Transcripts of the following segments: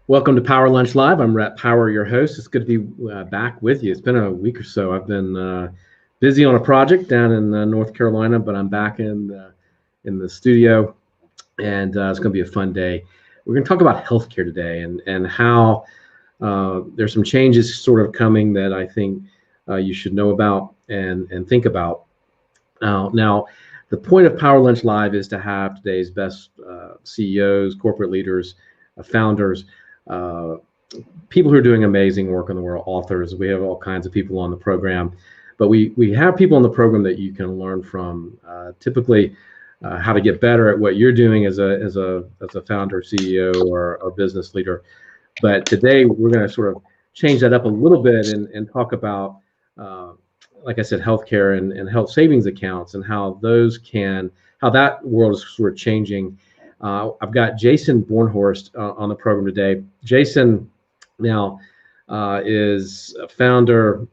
Welcome to Power Lunch Live. I'm Rhett Power, your host. It's good to be back with you. It's been a week or so. I've been busy on a project down in North Carolina, but I'm back in the studio, and it's going to be a fun day. We're going to talk about healthcare today and how there's some changes sort of coming that I think you should know about and think about. Now, the point of Power Lunch Live is to have today's best CEOs, corporate leaders, founders, people who are doing amazing work in the world, authors. We have all kinds of people on the program, but we have people on the program that you can learn from. Typically, how to get better at what you're doing as a founder, CEO, or business leader. But today we're going to sort of change that up a little bit and talk about, like I said, healthcare and health savings accounts and how that world is sort of changing. I've got Jason Bornhorst on the program today. Jason now is a founder,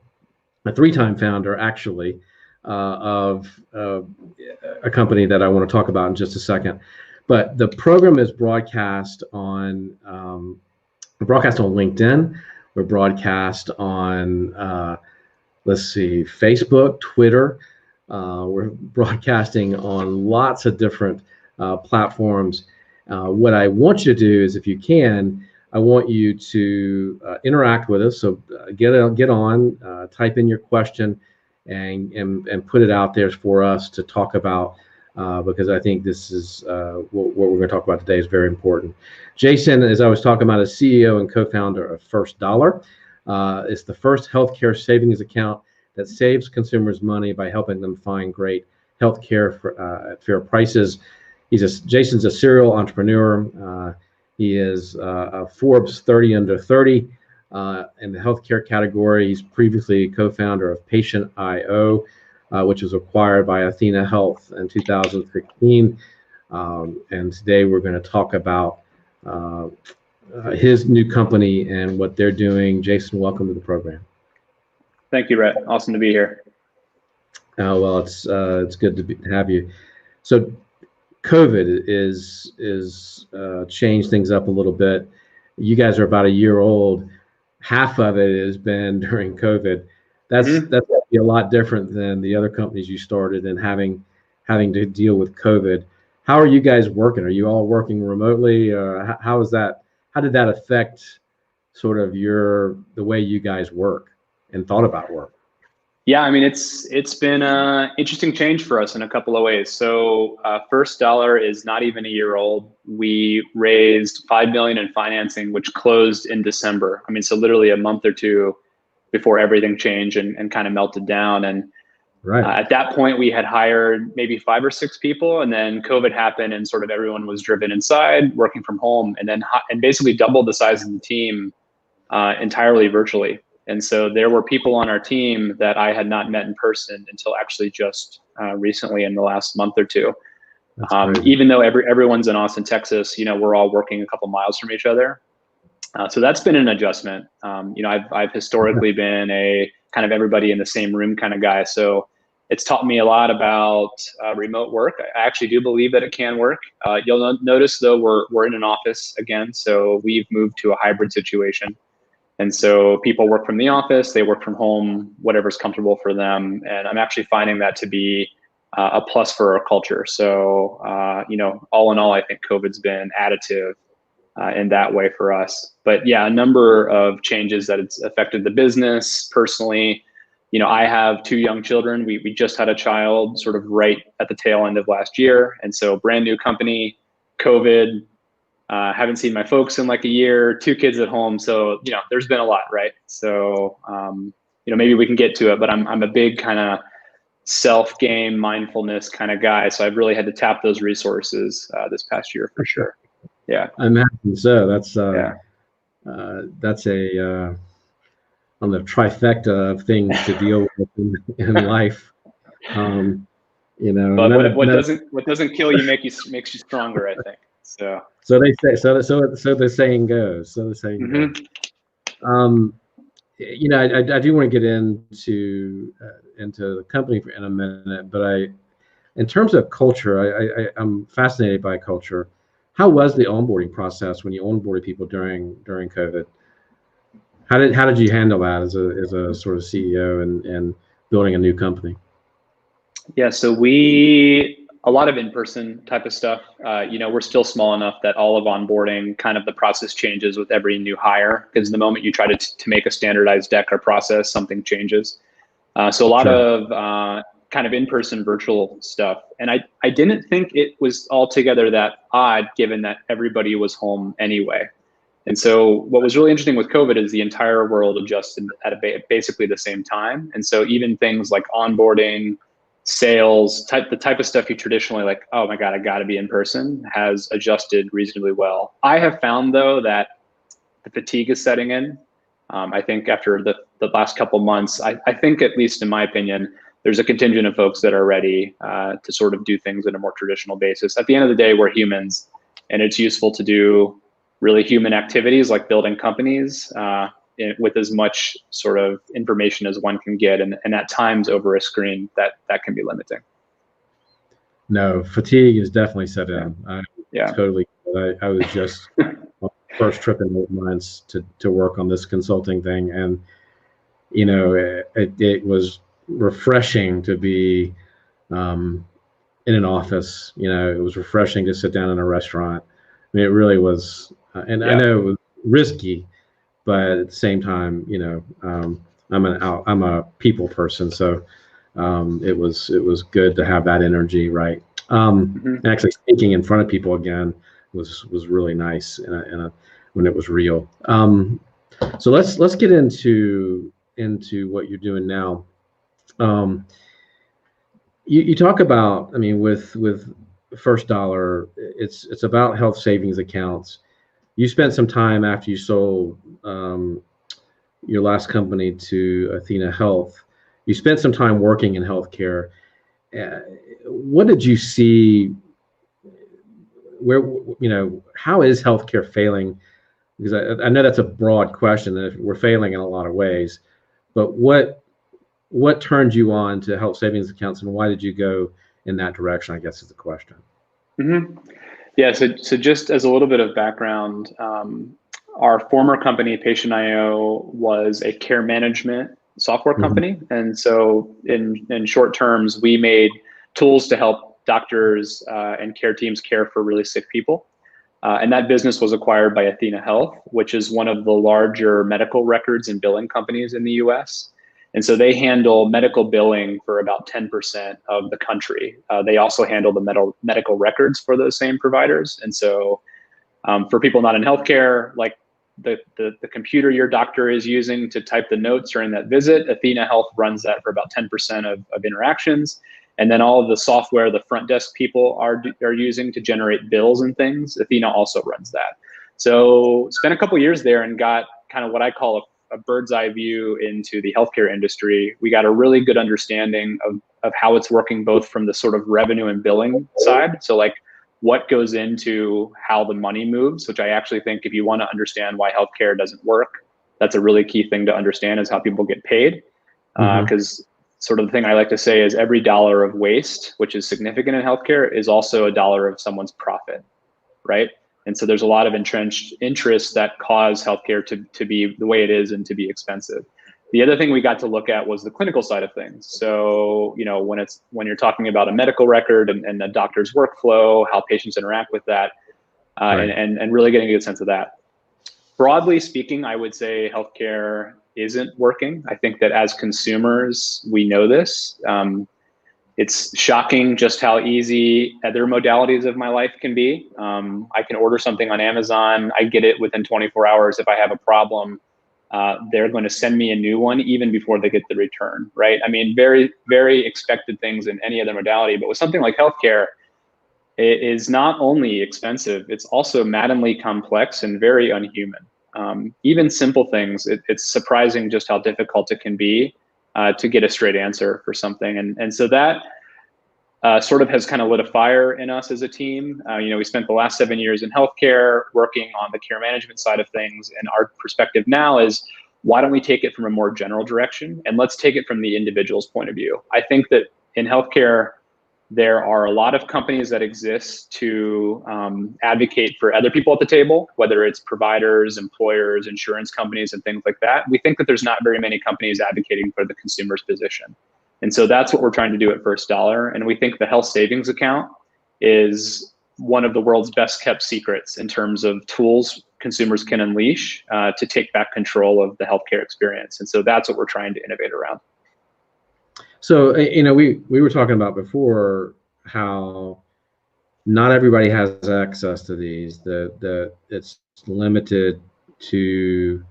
a three-time founder actually, of a company that I want to talk about in just a second. But the program is broadcast on LinkedIn. We're broadcast on Facebook, Twitter. We're broadcasting on lots of different platforms. What I want you to do is, if you can, I want you to interact with us. So get on, type in your question, and put it out there for us to talk about, because I think this is what we're going to talk about today is very important. Jason, as I was talking about, is CEO and co-founder of First Dollar. It's the first healthcare savings account that saves consumers money by helping them find great healthcare at fair prices. Jason's a serial entrepreneur. He is a Forbes 30 under 30 in the healthcare category. He's previously co-founder of Patient.io, which was acquired by athenahealth in 2016. And today we're going to talk about his new company and what they're doing. Jason, welcome to the program. Thank you, Rhett. Awesome to be here. Well, it's good to have you. So, COVID is changed things up a little bit. You guys are about a year old. Half of it has been during COVID. That's a lot different than the other companies you started and having to deal with COVID. How are you guys working? Are you all working remotely? How is that? How did that affect sort of the way you guys work and thought about work? Yeah, I mean, it's been an interesting change for us in a couple of ways. So First Dollar is not even a year old. We raised $5 million in financing, which closed in December. I mean, so literally a month or two before everything changed and kind of melted down. And at that point, we had hired maybe 5 or 6 people, and then COVID happened, and sort of everyone was driven inside, working from home, and basically doubled the size of the team entirely virtually. And so there were people on our team that I had not met in person until actually just recently in the last month or two. Even though everyone's in Austin, Texas, we're all working a couple miles from each other. So that's been an adjustment. I've historically been a kind of everybody in the same room kind of guy. So it's taught me a lot about remote work. I actually do believe that it can work. You'll notice though, we're in an office again. So we've moved to a hybrid situation. And so people work from the office, they work from home, whatever's comfortable for them. And I'm actually finding that to be a plus for our culture. So, all in all, I think COVID's been additive in that way for us. But yeah, a number of changes that it's affected the business. Personally, I have 2 young children. We just had a child sort of right at the tail end of last year. And so brand new company, COVID, haven't seen my folks in like a year, 2 kids at home. So, there's been a lot, right? So, maybe we can get to it, but I'm a big kind of self-game mindfulness kind of guy. So I've really had to tap those resources this past year for sure. Yeah. I imagine so. That's on the trifecta of things to deal with in life. But what doesn't kill you makes you stronger, I think. So they say. So the saying goes. I do want to get into the company in a minute, but in terms of culture, I'm fascinated by culture. How was the onboarding process when you onboarded people during COVID? How did you handle that as a sort of CEO and building a new company? Yeah, so a lot of in-person type of stuff. We're still small enough that all of onboarding, kind of the process changes with every new hire, because the moment you try to make a standardized deck or process, something changes. So a lot of kind of in-person virtual stuff. And I didn't think it was altogether that odd, given that everybody was home anyway. And so what was really interesting with COVID is the entire world adjusted at basically the same time. And so even things like onboarding, sales, the type of stuff you traditionally like, oh my God, I got to be in person, has adjusted reasonably well. I have found though that the fatigue is setting in. I think after the last couple months, I think, at least in my opinion, there's a contingent of folks that are ready to sort of do things in a more traditional basis. At the end of the day, we're humans, and it's useful to do really human activities like building companies with as much sort of information as one can get, and at times over a screen that can be limiting. No, fatigue is definitely set in. Yeah. Totally. I was just on the first trip in 8 months to work on this consulting thing, and it was refreshing to be in an office. It was refreshing to sit down in a restaurant. I mean, it really was, and I know it was risky, but at the same time, I'm a people person, so it was good to have that energy, right? And actually speaking in front of people again was really nice, when it was real. So let's get into what you're doing now. You talk about, I mean, with First Dollar, it's about health savings accounts. You spent some time after you sold your last company to athenahealth. You spent some time working in healthcare. What did you see? How is healthcare failing? Because I know that's a broad question, that we're failing in a lot of ways, but what turned you on to health savings accounts, and why did you go in that direction, I guess, is the question. Yeah, so just as a little bit of background, our former company, Patient.io, was a care management software company. And so in short terms, we made tools to help doctors and care teams care for really sick people. And that business was acquired by athenahealth, which is one of the larger medical records and billing companies in the US. And so they handle medical billing for about 10% of the country. They also handle the medical records for those same providers. And so for people not in healthcare, like the computer your doctor is using to type the notes during that visit, athenahealth runs that for about 10% of interactions. And then all of the software the front desk people are using to generate bills and things, Athena also runs that. So spent a couple years there and got kind of what I call a bird's eye view into the healthcare industry. We got a really good understanding of how it's working, both from the sort of revenue and billing side. So like what goes into how the money moves, which I actually think if you want to understand why healthcare doesn't work, that's a really key thing to understand, is how people get paid. Because sort of the thing I like to say is every dollar of waste, which is significant in healthcare, is also a dollar of someone's profit, right? And so there's a lot of entrenched interests that cause healthcare to be the way it is and to be expensive. The other thing we got to look at was the clinical side of things. So, when you're talking about a medical record and the doctor's workflow, how patients interact with that, right. and really getting a good sense of that. Broadly speaking, I would say healthcare isn't working. I think that as consumers, we know this. It's shocking just how easy other modalities of my life can be. I can order something on Amazon. I get it within 24 hours. If I have a problem, they're going to send me a new one even before they get the return, right? I mean, very, very expected things in any other modality. But with something like healthcare, it is not only expensive, it's also maddenly complex and very unhuman. Even simple things, it's surprising just how difficult it can be to get a straight answer for something. And so that sort of has kind of lit a fire in us as a team. We spent the last 7 years in healthcare working on the care management side of things. And our perspective now is, why don't we take it from a more general direction? And let's take it from the individual's point of view. I think that in healthcare, There are a lot of companies that exist to advocate for other people at the table, whether it's providers, employers, insurance companies, and things like that. We think that there's not very many companies advocating for the consumer's position. And so that's what we're trying to do at First Dollar. And we think the health savings account is one of the world's best kept secrets in terms of tools consumers can unleash to take back control of the healthcare experience. And so that's what we're trying to innovate around. So, we were talking about before how not everybody has access to these, that it's limited to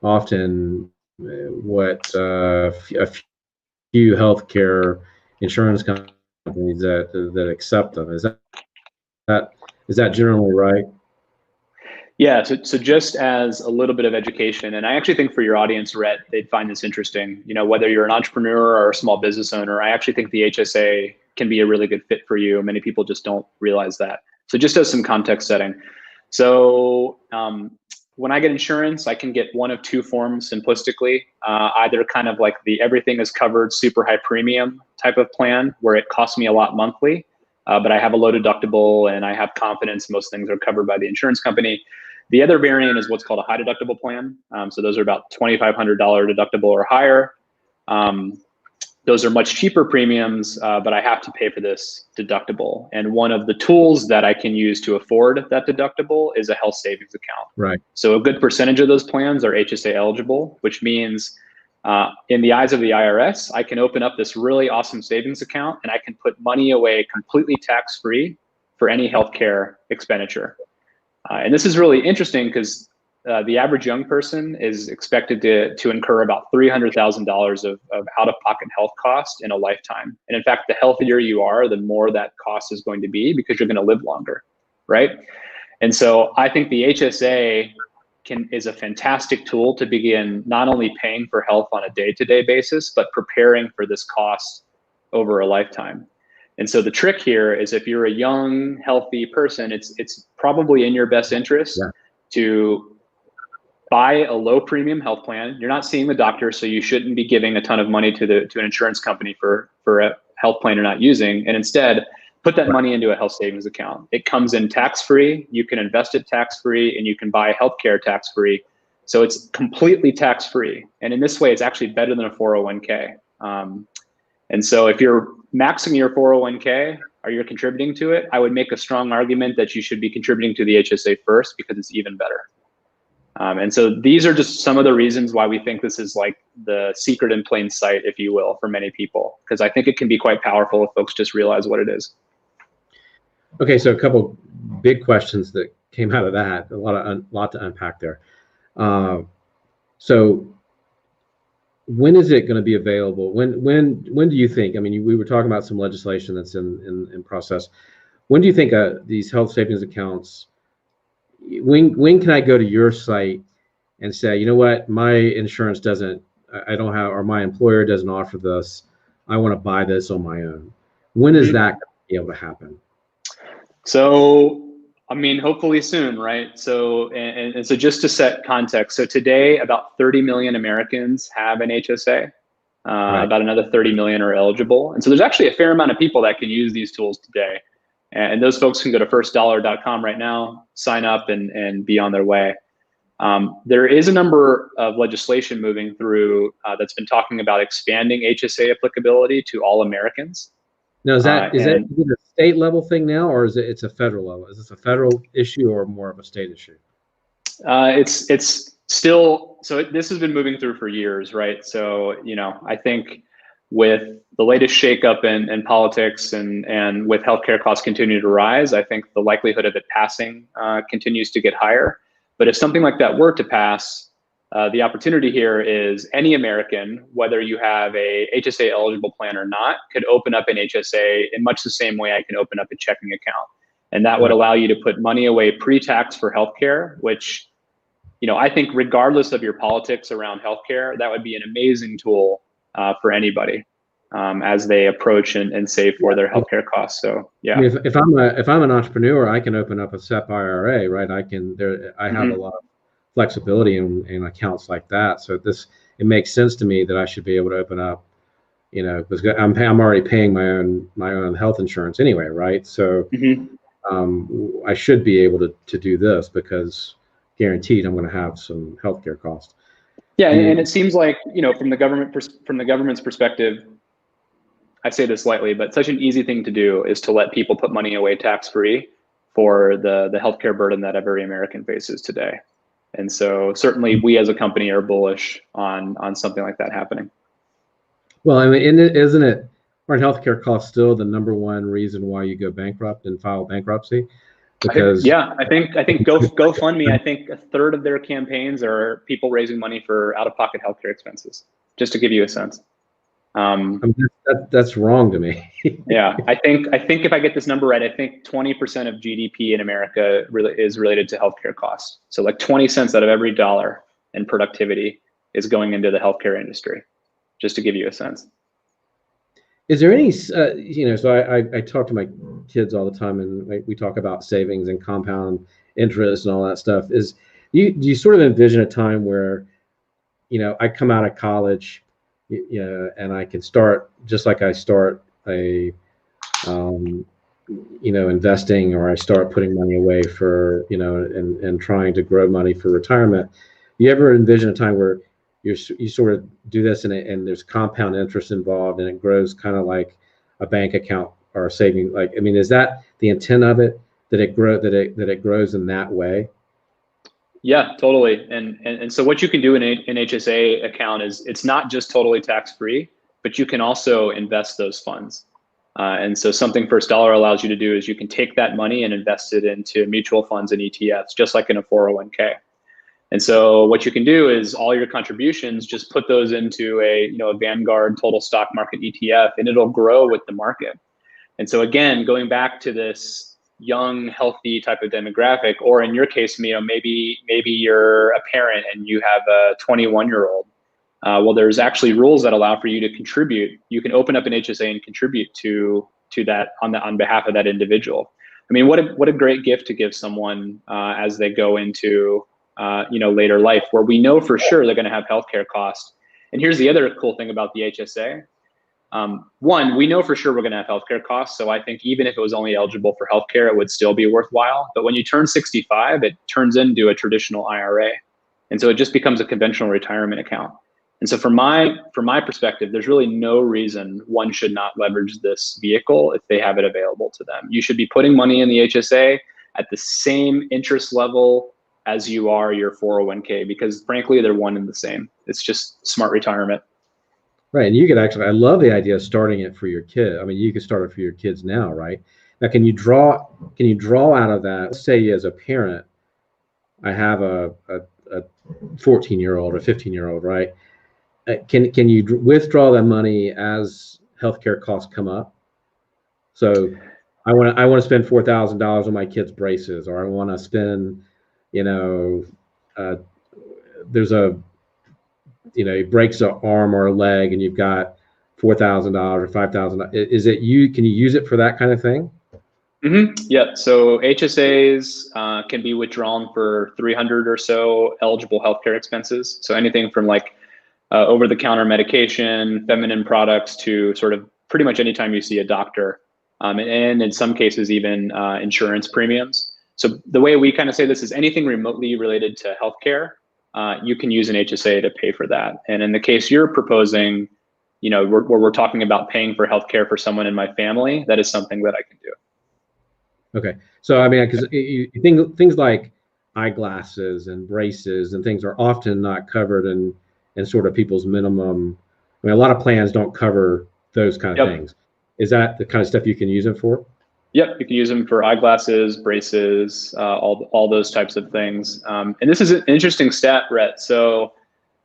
often what a few healthcare insurance companies that accept them. Is that generally right? Yeah, so just as a little bit of education, and I actually think for your audience, Rhett, they'd find this interesting. Whether you're an entrepreneur or a small business owner, I actually think the HSA can be a really good fit for you. Many people just don't realize that. So just as some context setting. So when I get insurance, I can get one of two forms simplistically, either kind of like the everything is covered, super high premium type of plan where it costs me a lot monthly, but I have a low deductible and I have confidence most things are covered by the insurance company. The other variant is what's called a high deductible plan. So those are about $2,500 deductible or higher. Those are much cheaper premiums, but I have to pay for this deductible. And one of the tools that I can use to afford that deductible is a health savings account. Right. So a good percentage of those plans are HSA eligible, which means in the eyes of the IRS, I can open up this really awesome savings account and I can put money away completely tax-free for any healthcare expenditure. And this is really interesting because the average young person is expected to incur about $300,000 of out-of-pocket health cost in a lifetime. And in fact, the healthier you are, the more that cost is going to be because you're going to live longer, right? And so I think the HSA is a fantastic tool to begin not only paying for health on a day-to-day basis, but preparing for this cost over a lifetime. And so the trick here is if you're a young, healthy person, it's probably in your best interest to buy a low premium health plan. You're not seeing the doctor, so you shouldn't be giving a ton of money to an insurance company for a health plan you're not using. And instead, put that money into a health savings account. It comes in tax-free. You can invest it tax-free, and you can buy healthcare tax-free. So it's completely tax-free. And in this way, it's actually better than a 401k. And so if you're maxing your 401k, or you're contributing to it, I would make a strong argument that you should be contributing to the HSA first because it's even better. And so these are just some of the reasons why we think this is like the secret in plain sight, if you will, for many people, because I think it can be quite powerful if folks just realize what it is. Okay, so a couple big questions that came out of that, a lot to unpack there. So when is it going to be available? When do you think? I mean, we were talking about some legislation that's in process. When do you think these health savings accounts? When can I go to your site and say, you know what, my insurance I don't have, or my employer doesn't offer this. I want to buy this on my own. When is that going to be able to happen? So, I mean, hopefully soon, right? So, and so just to set context, so today about 30 million Americans have an HSA. Right. About another 30 million are eligible. And so there's actually a fair amount of people that can use these tools today. And those folks can go to firstdollar.com right now, sign up and be on their way. There is a number of legislation moving through that's been talking about expanding HSA applicability to all Americans. Now, is that a state level thing now, or it's a federal level? Is this a federal issue or more of a state issue? It's still, so this has been moving through for years, right? So, I think with the latest shakeup in politics and with healthcare costs continue to rise, I think the likelihood of it passing continues to get higher. But if something like that were to pass, the opportunity here is any American, whether you have a HSA eligible plan or not, could open up an HSA in much the same way I can open up a checking account. And that would allow you to put money away pre-tax for healthcare, which, I think regardless of your politics around healthcare, that would be an amazing tool for anybody as they approach and save for their healthcare costs. So yeah, I mean, if I'm an entrepreneur, I can open up a SEP IRA, right? I have a lot of flexibility in accounts like that. So it makes sense to me that I should be able to open up because I'm already paying my own health insurance anyway, right? So I should be able to do this because guaranteed I'm going to have some healthcare costs. Yeah, and it seems like, from the government's perspective, I say this lightly, but such an easy thing to do is to let people put money away tax-free for the healthcare burden that every American faces today. And so certainly we as a company are bullish on something like that happening. Well, I mean, aren't healthcare costs still the number one reason why you go bankrupt and file bankruptcy? Because I think GoFundMe, I think a third of their campaigns are people raising money for out-of-pocket healthcare expenses, just to give you a sense. That's wrong to me. Yeah, I think if I get this number right, I think 20% of GDP in America is related to healthcare costs. So like 20 cents out of every dollar in productivity is going into the healthcare industry, just to give you a sense. Is there any, so I talk to my kids all the time, and we talk about savings and compound interest and all that stuff. Do you sort of envision a time where, I come out of college, and I can start just like I start investing, or I start putting money away for, and trying to grow money for retirement. You ever envision a time where you sort of do this and there's compound interest involved and it grows kind of like a bank account or a saving? Like, I mean, is that the intent of it, that it grows in that way? Yeah, totally. And so what you can do in an HSA account is it's not just totally tax-free, but you can also invest those funds. And so something First Dollar allows you to do is you can take that money and invest it into mutual funds and ETFs, just like in a 401k. And so what you can do is all your contributions, just put those into a Vanguard total stock market ETF, and it'll grow with the market. And so again, going back to this young, healthy type of demographic, or in your case, maybe you're a parent and you have a 21-year-old. Well, there's actually rules that allow for you to contribute. You can open up an HSA and contribute to that on behalf of that individual. I mean, what a great gift to give someone as they go into later life, where we know for sure they're going to have healthcare costs. And here's the other cool thing about the HSA. One, we know for sure we're going to have healthcare costs. So I think even if it was only eligible for healthcare, it would still be worthwhile. But when you turn 65, it turns into a traditional IRA. And so it just becomes a conventional retirement account. And so from my perspective, there's really no reason one should not leverage this vehicle if they have it available to them. You should be putting money in the HSA at the same interest level as you are your 401k, because frankly, they're one and the same. It's just smart retirement. Right. And you could actually, I love the idea of starting it for your kid. I mean, you could start it for your kids now, right? Now, can you draw out of that? Let's say as a parent, I have a 14-year-old or 15-year-old, right? Can you withdraw that money as healthcare costs come up? So I want to spend $4,000 on my kid's braces, or I want to spend, there's he breaks an arm or a leg and you've got $4,000 or $5,000. Can you use it for that kind of thing? Mm-hmm. Yeah. So HSAs can be withdrawn for 300 or so eligible healthcare expenses. So anything from like over-the-counter medication, feminine products, to sort of pretty much anytime you see a doctor, and in some cases even insurance premiums. So the way we kind of say this is anything remotely related to healthcare, you can use an HSA to pay for that. And in the case you're proposing, where we're talking about paying for healthcare for someone in my family, that is something that I can do. Okay. So, I mean, because things like eyeglasses and braces and things are often not covered in sort of people's minimum. I mean, a lot of plans don't cover those kind of things. Is that the kind of stuff you can use it for? Yep, you can use them for eyeglasses, braces, all those types of things. And this is an interesting stat, Rhett. So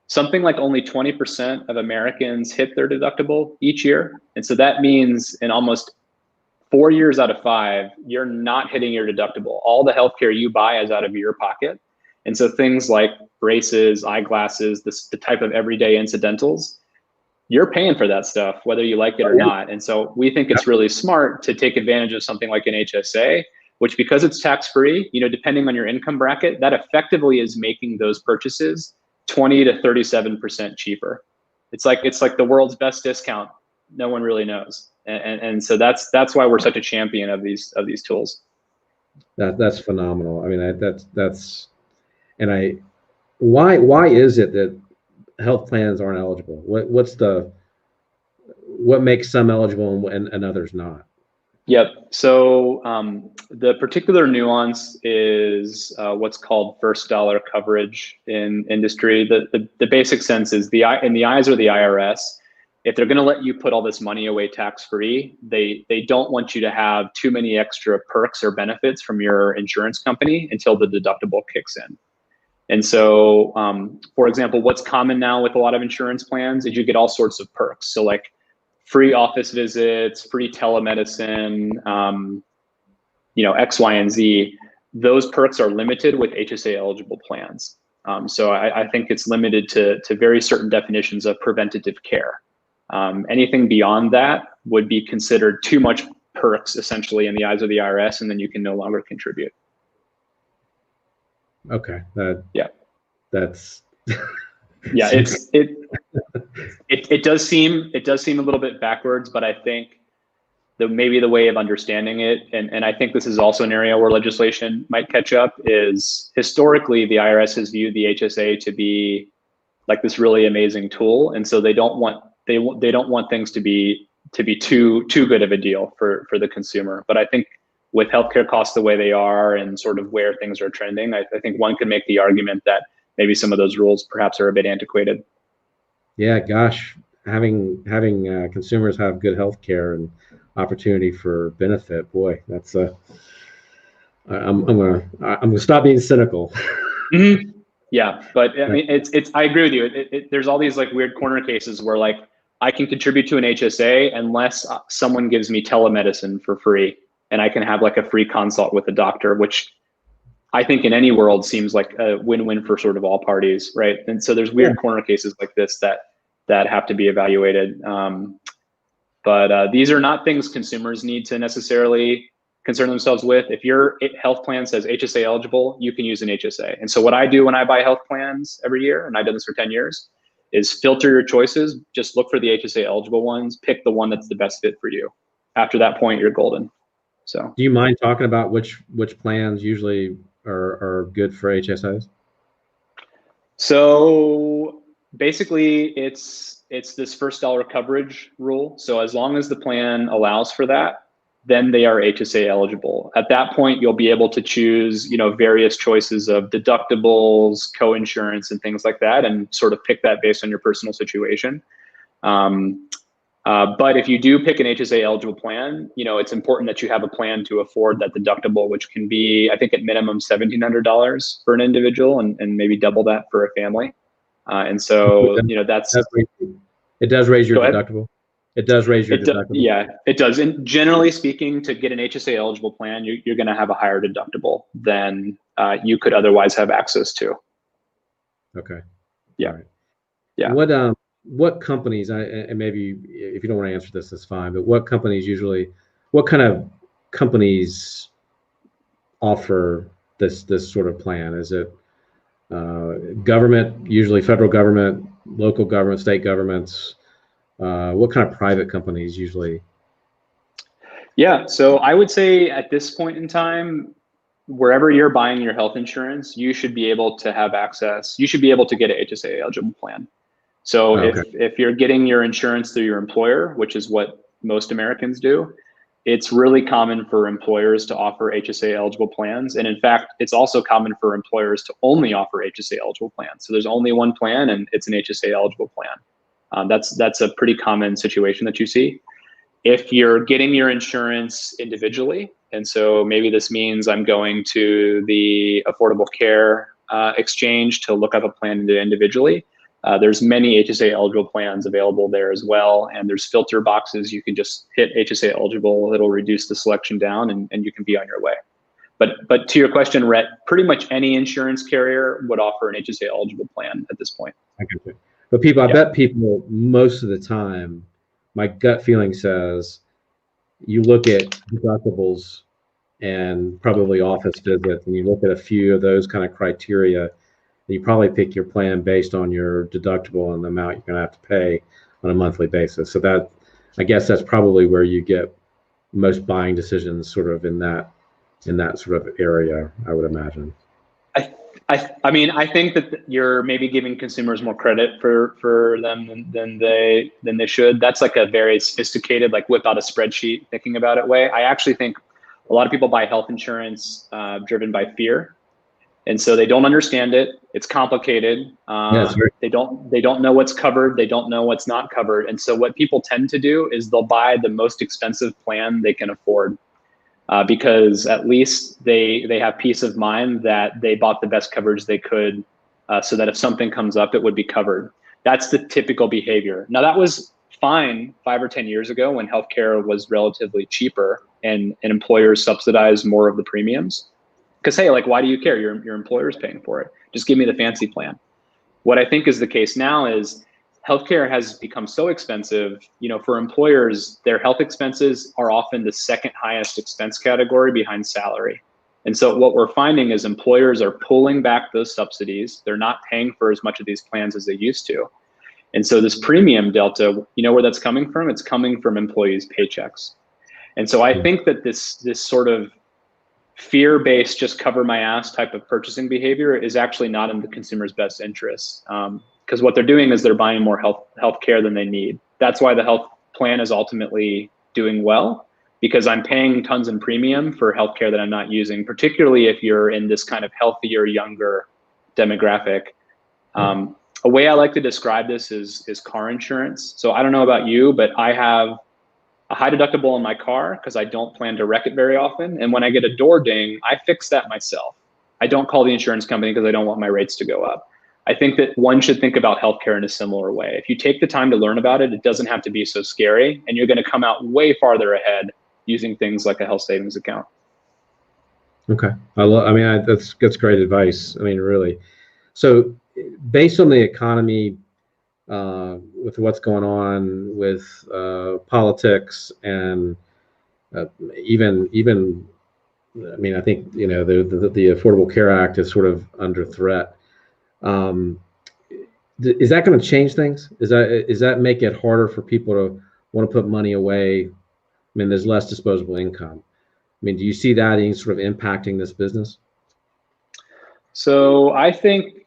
something like only 20% of Americans hit their deductible each year. And so that means in almost 4 years out of 5, you're not hitting your deductible. All the healthcare you buy is out of your pocket. And so things like braces, eyeglasses, the type of everyday incidentals, you're paying for that stuff, whether you like it or not. And so we think it's really smart to take advantage of something like an HSA, which, because it's tax-free, depending on your income bracket, that effectively is making those purchases 20 to 37% cheaper. It's like the world's best discount no one really knows. And so that's why we're such a champion of these tools. That's phenomenal. I mean, why is it that health plans aren't eligible? What makes some eligible and others not? Yep. So the particular nuance is what's called first dollar coverage in industry. The basic sense is in the eyes of the IRS, if they're going to let you put all this money away tax-free, they don't want you to have too many extra perks or benefits from your insurance company until the deductible kicks in. And so, for example, what's common now with a lot of insurance plans is you get all sorts of perks. So like free office visits, free telemedicine, X, Y, and Z. Those perks are limited with HSA eligible plans. So I think it's limited to very certain definitions of preventative care. Anything beyond that would be considered too much perks, essentially, in the eyes of the IRS, and then you can no longer contribute. Okay. That's. Yeah, it does seem a little bit backwards, but I think maybe the way of understanding it, and I think this is also an area where legislation might catch up, is historically the IRS has viewed the HSA to be like this really amazing tool, and so they don't want things to be too good of a deal for the consumer. But I think with healthcare costs the way they are and sort of where things are trending, I think one could make the argument that maybe some of those rules perhaps are a bit antiquated. Yeah, gosh, having consumers have good health care and opportunity for benefit, boy, that's I'm gonna stop being cynical. Mm-hmm. Yeah, but I mean, I agree with you. There's all these like weird corner cases where like I can contribute to an HSA unless someone gives me telemedicine for free, and I can have like a free consult with a doctor, which I think in any world seems like a win-win for sort of all parties, right? And so there's weird corner cases like this that have to be evaluated. But these are not things consumers need to necessarily concern themselves with. If your health plan says HSA eligible, you can use an HSA. And so what I do when I buy health plans every year, and I've done this for 10 years, is filter your choices. Just look for the HSA eligible ones, pick the one that's the best fit for you. After that point, you're golden. So do you mind talking about which plans usually are good for HSAs? So basically it's this first dollar coverage rule. So as long as the plan allows for that, then they are HSA eligible. At that point, you'll be able to choose, various choices of deductibles, co-insurance, and things like that, and sort of pick that based on your personal situation. But if you do pick an HSA eligible plan, it's important that you have a plan to afford that deductible, which can be, I think, at minimum $1,700 for an individual, and maybe double that for a family. And so, it does raise your deductible. It does raise your deductible. Yeah, it does. And generally speaking, to get an HSA eligible plan, you're going to have a higher deductible than you could otherwise have access to. Okay. Yeah. Right. Yeah. What companies, and maybe if you don't want to answer this, that's fine, but what kind of companies offer this sort of plan? Is it government, usually federal government, local government, state governments? What kind of private companies usually? Yeah, so I would say at this point in time, wherever you're buying your health insurance, you should be able to have access. You should be able to get an HSA eligible plan. So if you're getting your insurance through your employer, which is what most Americans do, it's really common for employers to offer HSA eligible plans. And in fact, it's also common for employers to only offer HSA eligible plans. So there's only one plan and it's an HSA eligible plan. That's a pretty common situation that you see. If you're getting your insurance individually, and so maybe this means I'm going to the Affordable Care Exchange to look up a plan individually. There's many HSA eligible plans available there as well. And there's filter boxes. You can just hit HSA eligible. It'll reduce the selection down and you can be on your way. But to your question, Rhett, pretty much any insurance carrier would offer an HSA eligible plan at this point. Okay. But I bet people most of the time, my gut feeling says you look at deductibles and probably office visits, and you look at a few of those kind of criteria, you probably pick your plan based on your deductible and the amount you're going to have to pay on a monthly basis. So I guess that's probably where you get most buying decisions, sort of in that sort of area, I would imagine. I mean, I think that you're maybe giving consumers more credit for them than they should. That's like a very sophisticated, like whip out a spreadsheet thinking about it way. I actually think a lot of people buy health insurance driven by fear, and so they don't understand it. It's complicated. They don't know what's covered. They don't know what's not covered. And so what people tend to do is they'll buy the most expensive plan they can afford. Because at least they have peace of mind that they bought the best coverage they could, so that if something comes up, it would be covered. That's the typical behavior. Now, that was fine 5 or 10 years ago when healthcare was relatively cheaper and employers subsidized more of the premiums. Because, hey, like, why do you care? Your employer's paying for it. Just give me the fancy plan. What I think is the case now is healthcare has become so expensive. For employers, their health expenses are often the second highest expense category behind salary. And so what we're finding is employers are pulling back those subsidies. They're not paying for as much of these plans as they used to. And so this premium delta, where that's coming from? It's coming from employees' paychecks. And so I think that this sort of fear-based, just cover my ass type of purchasing behavior is actually not in the consumer's best interest. Because what they're doing is they're buying more health care than they need. That's why the health plan is ultimately doing well, because I'm paying tons in premium for health care that I'm not using, particularly if you're in this kind of healthier, younger demographic. A way I like to describe this is car insurance. So I don't know about you, but I have a high deductible in my car because I don't plan to wreck it very often. And when I get a door ding, I fix that myself. I don't call the insurance company because I don't want my rates to go up. I think that one should think about healthcare in a similar way. If you take the time to learn about it, it doesn't have to be so scary, and you're going to come out way farther ahead using things like a health savings account. Okay, that's great advice. I mean, really. So, based on the economy, with what's going on with politics and even I mean, I think the Affordable Care Act is sort of under threat. Is that going to change things? Is that make it harder for people to want to put money away? I mean, there's less disposable income. I mean, do you see that any sort of impacting this business? So I think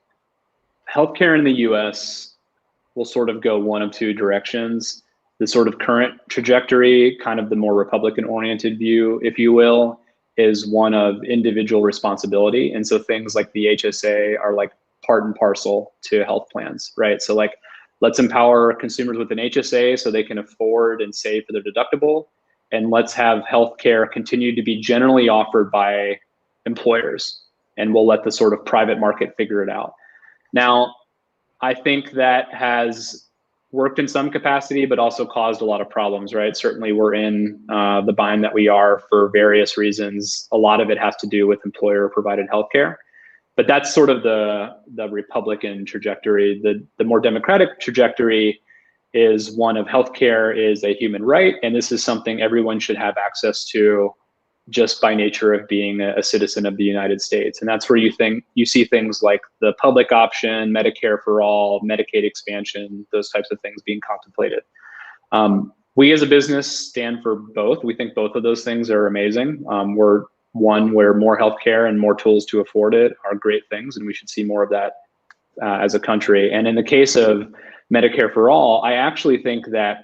healthcare in the US will sort of go one of two directions. The sort of current trajectory, kind of the more Republican-oriented view, if you will, is one of individual responsibility. And so things like the HSA are like part and parcel to health plans, right? So like, let's empower consumers with an HSA so they can afford and save for their deductible. And let's have healthcare continue to be generally offered by employers. And we'll let the sort of private market figure it out. Now, I think that has worked in some capacity, but also caused a lot of problems, right? Certainly we're in the bind that we are for various reasons. A lot of it has to do with employer provided healthcare. But that's sort of the Republican trajectory. The more Democratic trajectory is one of healthcare is a human right, and this is something everyone should have access to just by nature of being a citizen of the United States. And that's where you see things like the public option, Medicare for all, Medicaid expansion, those types of things being contemplated. We as a business stand for both. We think both of those things are amazing. We're one where more healthcare and more tools to afford it are great things, and we should see more of that as a country. And in the case of Medicare for all, I actually think that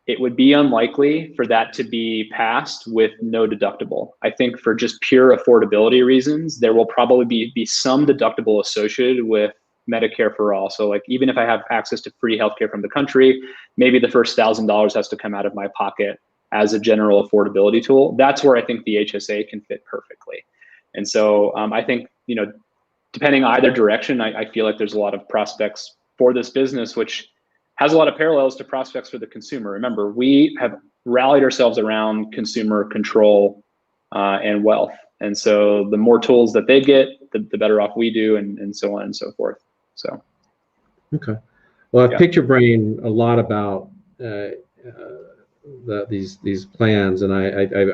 it would be unlikely for that to be passed with no deductible. I think for just pure affordability reasons, there will probably be some deductible associated with Medicare for all. So like, even if I have access to free healthcare from the country, maybe the first $1,000 has to come out of my pocket as a general affordability tool. That's where I think the HSA can fit perfectly. And so I think, depending either direction, I feel like there's a lot of prospects for this business, which has a lot of parallels to prospects for the consumer. Remember, we have rallied ourselves around consumer control and wealth. And so the more tools that they get, the better off we do, and so on and so forth. So. Okay. Well, I've picked your brain a lot about these plans, and I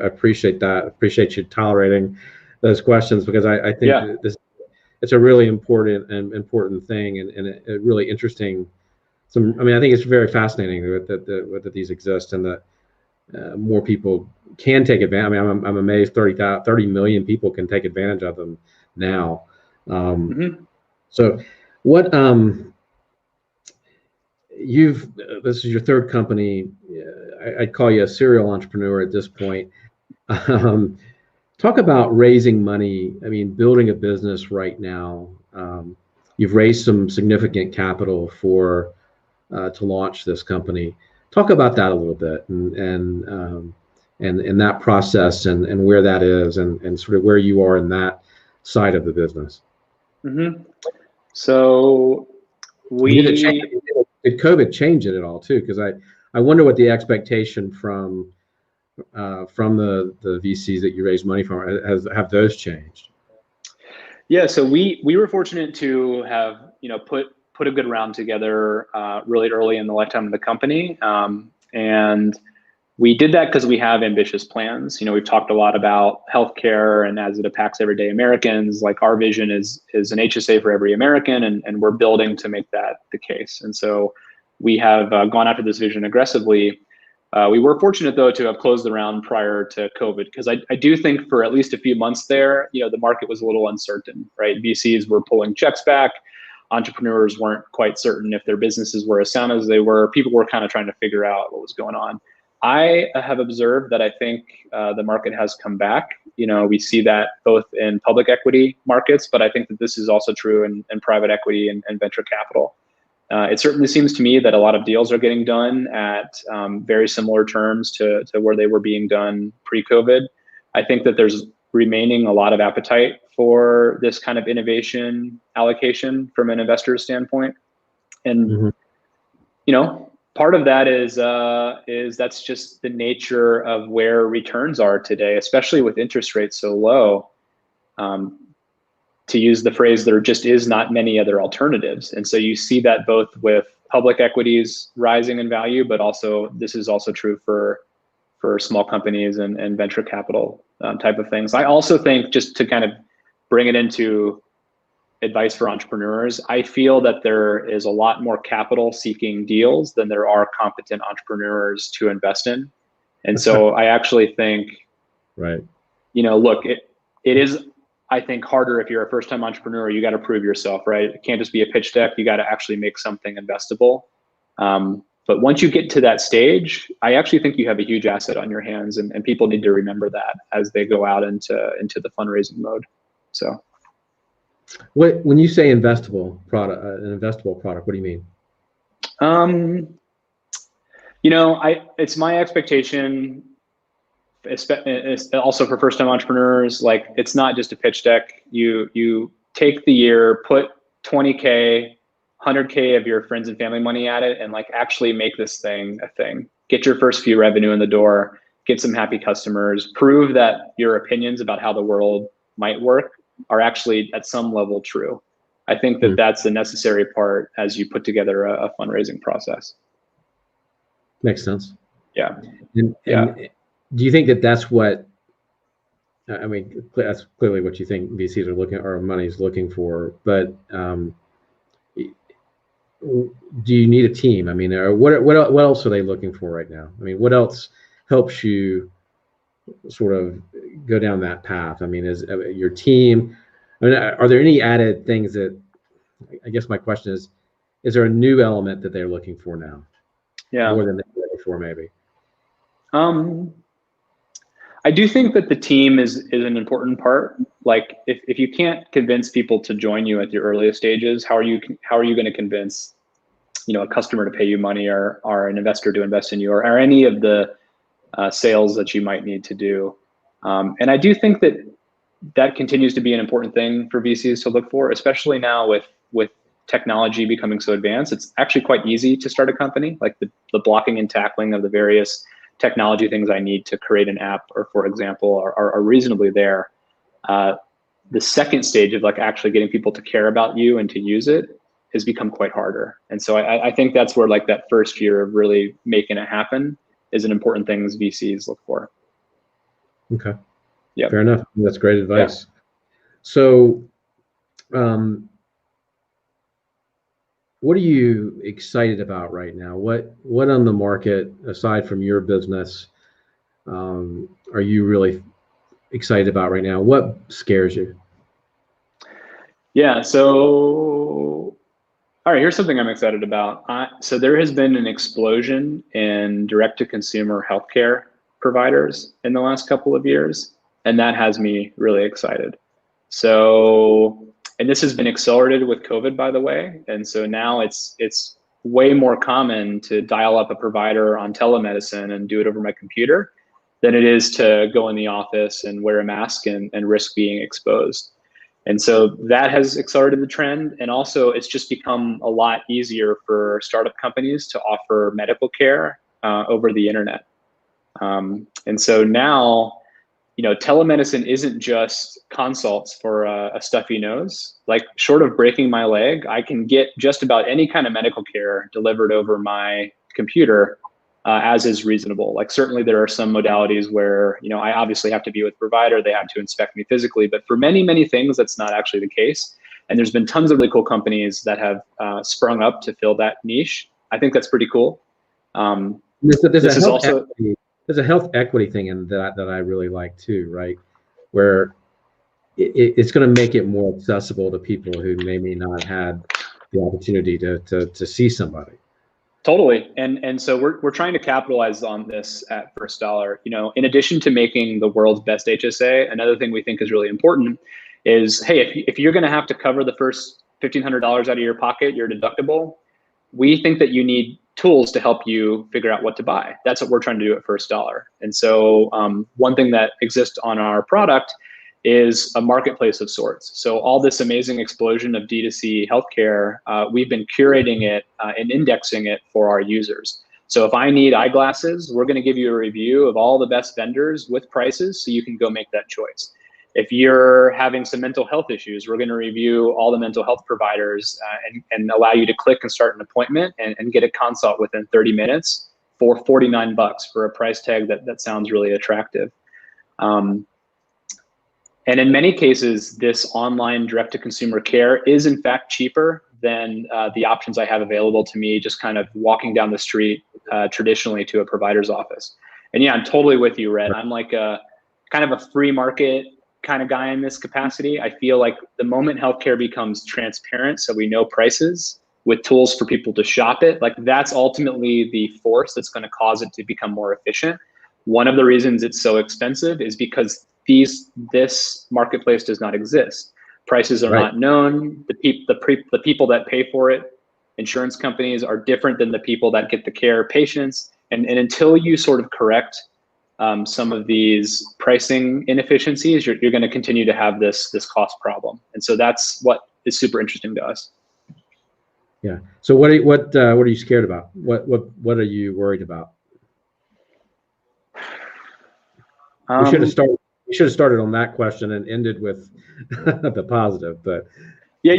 appreciate that. I appreciate you tolerating those questions, because I think it's a really important thing, and a really interesting I mean, I think it's very fascinating that these exist and that more people can take advantage. I mean, I'm amazed 30 million people can take advantage of them now. So what, this is your third company. I'd call you a serial entrepreneur at this point. Talk about raising money. I mean, building a business right now. You've raised some significant capital to launch this company. Talk about that a little bit and that process and where that is and sort of where you are in that side of the business. So did COVID change it at all too? Because I wonder what the expectation from the VCs that you raised money from have those changed? Yeah, so we were fortunate to have put a good round together really early in the lifetime of the company, and we did that because we have ambitious plans. We've talked a lot about healthcare and as it impacts everyday Americans. Like our vision is an HSA for every American, and we're building to make that the case. And so we have gone after this vision aggressively. We were fortunate though to have closed the round prior to COVID, because I do think for at least a few months there, the market was a little uncertain, right? VCs were pulling checks back. Entrepreneurs weren't quite certain if their businesses were as sound as they were. People were kind of trying to figure out what was going on. I have observed that I think the market has come back. We see that both in public equity markets, but I think that this is also true in private equity and venture capital. It certainly seems to me that a lot of deals are getting done at very similar terms to where they were being done pre-COVID. I think that there's remaining a lot of appetite for this kind of innovation allocation from an investor's standpoint. And, part of that is that's just the nature of where returns are today, especially with interest rates so low. To use the phrase, there just is not many other alternatives. And so you see that both with public equities rising in value, but also this is also true for small companies and venture capital type of things. I also think, just to kind of bring it into advice for entrepreneurs, I feel that there is a lot more capital seeking deals than there are competent entrepreneurs to invest in. And so I actually think, right, look, it is, I think, harder if you're a first-time entrepreneur. You got to prove yourself, right? It can't just be a pitch deck. You got to actually make something investable. But once you get to that stage, I actually think you have a huge asset on your hands, and people need to remember that as they go out into the fundraising mode. So, when you say investable product, what do you mean? It's my expectation, it's also for first-time entrepreneurs, like it's not just a pitch deck. You take the year, put 20K, 100K of your friends and family money at it, and like actually make this thing a thing. Get your first few revenue in the door, get some happy customers, prove that your opinions about how the world might work are actually at some level true. I think that that's a necessary part as you put together a fundraising process. Makes sense. Yeah. And do you think that that's what, I mean, that's clearly what you think VCs are looking, or money's looking for, but do you need a team? I mean, what else are they looking for right now? I mean, what else helps you sort of go down that path? I mean, is your team, I mean, are there any added things that, I guess my question is there a new element that they're looking for now? Yeah. More than they were before, maybe. I do think that the team is an important part. Like if you can't convince people to join you at the earliest stages, how are you going to convince, a customer to pay you money, or an investor to invest in you, or any of the sales that you might need to do? And I do think that continues to be an important thing for VCs to look for, especially now with technology becoming so advanced. It's actually quite easy to start a company. Like the blocking and tackling of the various technology things I need to create an app, or for example, are reasonably there. The second stage of like actually getting people to care about you and to use it has become quite harder. And so I think that's where like that first year of really making it happen is an important thing as VCs look for. Okay. Yeah. Fair enough. That's great advice. Yeah. So, what are you excited about right now? What on the market, aside from your business, are you really excited about right now? What scares you? Yeah. So, all right, here's something I'm excited about. So there has been an explosion in direct-to-consumer healthcare providers in the last couple of years, and that has me really excited. So, and this has been accelerated with COVID, by the way. And so now it's way more common to dial up a provider on telemedicine and do it over my computer than it is to go in the office and wear a mask and risk being exposed. And so that has accelerated the trend. And also, it's just become a lot easier for startup companies to offer medical care over the internet. And so now, telemedicine isn't just consults for a stuffy nose. Like, short of breaking my leg, I can get just about any kind of medical care delivered over my computer as is reasonable. Like, certainly there are some modalities where, I obviously have to be with the provider, they have to inspect me physically, but for many, many things, that's not actually the case. And there's been tons of really cool companies that have sprung up to fill that niche. I think that's pretty cool. There's a health equity thing in that I really like too, right? Where it's going to make it more accessible to people who may not had the opportunity to see somebody. Totally. And so we're trying to capitalize on this at First Dollar. In addition to making the world's best HSA, another thing we think is really important is, hey, if you're going to have to cover the first $1,500 out of your pocket, your deductible, we think that you need tools to help you figure out what to buy. That's what we're trying to do at First Dollar. And so one thing that exists on our product is a marketplace of sorts. So all this amazing explosion of D2C healthcare, we've been curating it and indexing it for our users. So if I need eyeglasses, we're going to give you a review of all the best vendors with prices so you can go make that choice. If you're having some mental health issues, we're going to review all the mental health providers and allow you to click and start an appointment and get a consult within 30 minutes for $49 for a price tag that sounds really attractive. And in many cases, this online direct-to-consumer care is in fact cheaper than the options I have available to me just kind of walking down the street traditionally to a provider's office. And yeah, I'm totally with you, Rhett. I'm like a kind of a free market kind of guy in this capacity. I feel like the moment healthcare becomes transparent, so we know prices with tools for people to shop it, like that's ultimately the force that's going to cause it to become more efficient. One of the reasons it's so expensive is because this marketplace does not exist. Prices are not known. The people that pay for it, insurance companies, are different than the people that get the care, patients. And until you sort of correct some of these pricing inefficiencies, you're going to continue to have this cost problem. And so that's what is super interesting to us. Yeah. So what are you scared about? What are you worried about? We should have started on that question and ended with the positive, but yeah,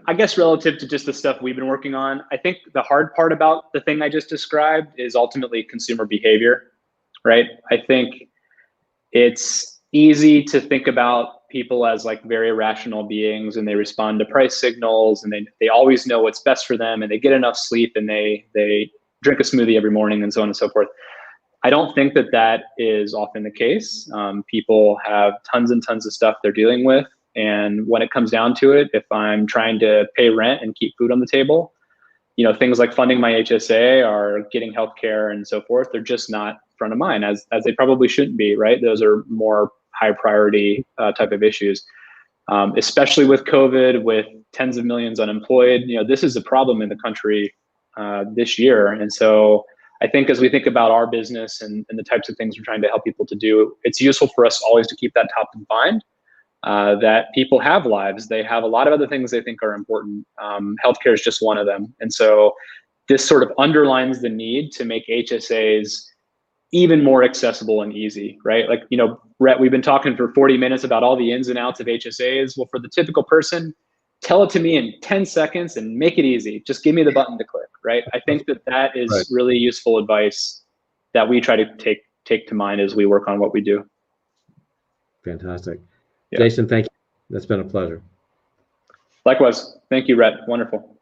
I guess relative to just the stuff we've been working on, I think the hard part about the thing I just described is ultimately consumer behavior, right? I think it's easy to think about people as like very rational beings, and they respond to price signals, and they always know what's best for them, and they get enough sleep, and they drink a smoothie every morning, and so on and so forth. I don't think that is often the case. People have tons and tons of stuff they're dealing with. And when it comes down to it, if I'm trying to pay rent and keep food on the table, things like funding my HSA or getting healthcare and so forth, they're just not front of mind, as they probably shouldn't be, right? Those are more high priority type of issues, especially with COVID, with tens of millions unemployed. This is a problem in the country this year. And so I think as we think about our business and the types of things we're trying to help people to do, it's useful for us always to keep that top of mind, that people have lives. They have a lot of other things they think are important. Healthcare is just one of them. And so this sort of underlines the need to make HSAs even more accessible and easy, right? Like, Rhett, we've been talking for 40 minutes about all the ins and outs of HSAs. Well, for the typical person, tell it to me in 10 seconds and make it easy. Just give me the button to click, right? I think that is really useful advice that we try to take to mind as we work on what we do. Fantastic. Yeah. Jason, thank you. That's been a pleasure. Likewise. Thank you, Rhett. Wonderful.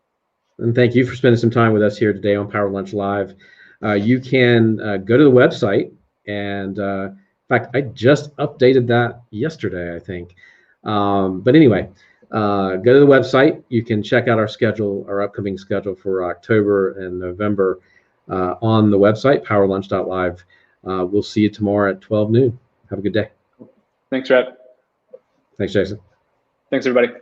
And thank you for spending some time with us here today on Power Lunch Live. You can go to the website, and in fact, I just updated that yesterday, I think. But anyway, go to the website. You can check out our schedule, our upcoming schedule for October and November on the website, powerlunch.live. We'll see you tomorrow at 12 noon. Have a good day. Thanks, Rhett. Thanks, Jason. Thanks, everybody.